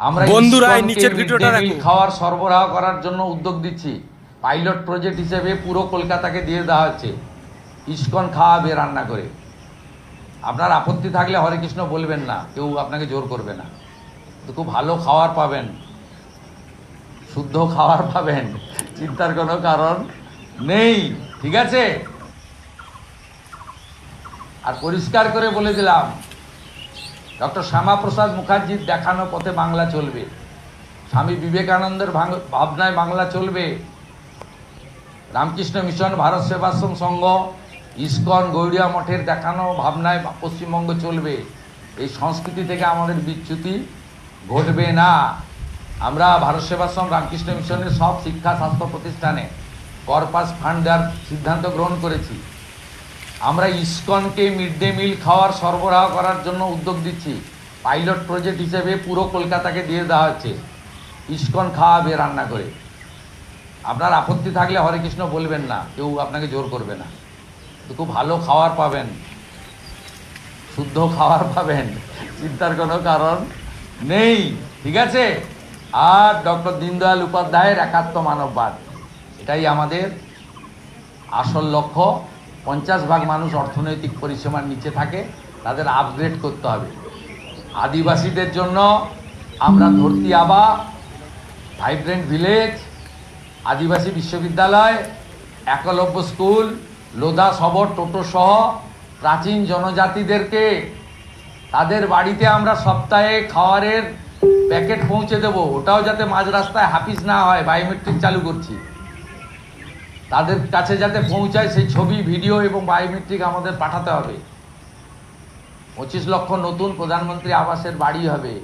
আমরা বন্ধুরা নিচের ভিডিওটা দেখুন। খাওয়ার সরবরাহ করার জন্য উদ্যোগ দিচ্ছি। পাইলট প্রজেক্ট হিসেবে পুরো কলকাতাকে দিয়ে দেওয়া হচ্ছে ইসকন খাওয়াবে রান্না করে। আপনার আপত্তি থাকলে হরে কৃষ্ণ বলবেন না, কেউ আপনাকে জোর করবে না। তো খুব ভালো খাবার পাবেন, শুদ্ধ খাবার পাবেন, চিন্তার কোনো কারণ নেই, ঠিক আছে? আর পরিষ্কার করে বলে দিলাম, ডক্টর শ্যামাপ্রসাদ মুখার্জির দেখানো পথে বাংলা চলবে, স্বামী বিবেকানন্দের ভাবনায় বাংলা চলবে, রামকৃষ্ণ মিশন, ভারত সেবাশ্রম সংঘ, ইসকন, গৌড়িয়া মঠের দেখানো ভাবনায় পশ্চিমবঙ্গ চলবে। এই সংস্কৃতি থেকে আমাদের বিচ্যুতি ঘটবে না। আমরা ভারত সেবাশ্রম, রামকৃষ্ণ মিশনের সব শিক্ষা স্বাস্থ্য প্রতিষ্ঠানে কর্পাস ফান্ড দেওয়ার সিদ্ধান্ত গ্রহণ করেছি। আমরা ইসকনকে মিড ডে মিল খাওয়ার সরবরাহ করার জন্য উদ্যোগ দিচ্ছি। পাইলট প্রজেক্ট হিসেবে পুরো কলকাতাকে দিয়ে দেওয়া হচ্ছে ইসকন খাওয়াবে রান্না করে। আপনার আপত্তি থাকলে হরে কৃষ্ণ বলবেন না, কেউ আপনাকে জোর করবে না। তো খুব ভালো খাবার পাবেন, শুদ্ধ খাবার পাবেন, চিন্তার কোনো কারণ নেই, ঠিক আছে? আর ডক্টর দীনদয়াল উপাধ্যায়ের একাত্ম মানববাদ, এটাই আমাদের আসল লক্ষ্য। 50% মানুষ অর্থনৈতিক পরিসীমার নিচে থাকে, তাদের আপগ্রেড করতে হবে। আদিবাসীদের জন্য আমরা ধরতি আবা, ভাইব্রেন্ট ভিলেজ, আদিবাসী বিশ্ববিদ্যালয়, একলব্য স্কুল, লোধা সবর টোটো সহ প্রাচীন জনজাতিদেরকে তাদের বাড়িতে আমরা সপ্তাহে খাবারের প্যাকেট পৌঁছে দেব। ওটাও যাতে মাঝ রাস্তায় হাফিস না হয়, বায়োমেট্রিক চালু করছি। তাদের কাছে যাতে পৌঁছায় সেই ছবি, ভিডিও এবং বায়োমেট্রিক আমাদের পাঠাতে হবে। 25 লক্ষ নতুন প্রধানমন্ত্রী আবাসের বাড়ি হবে।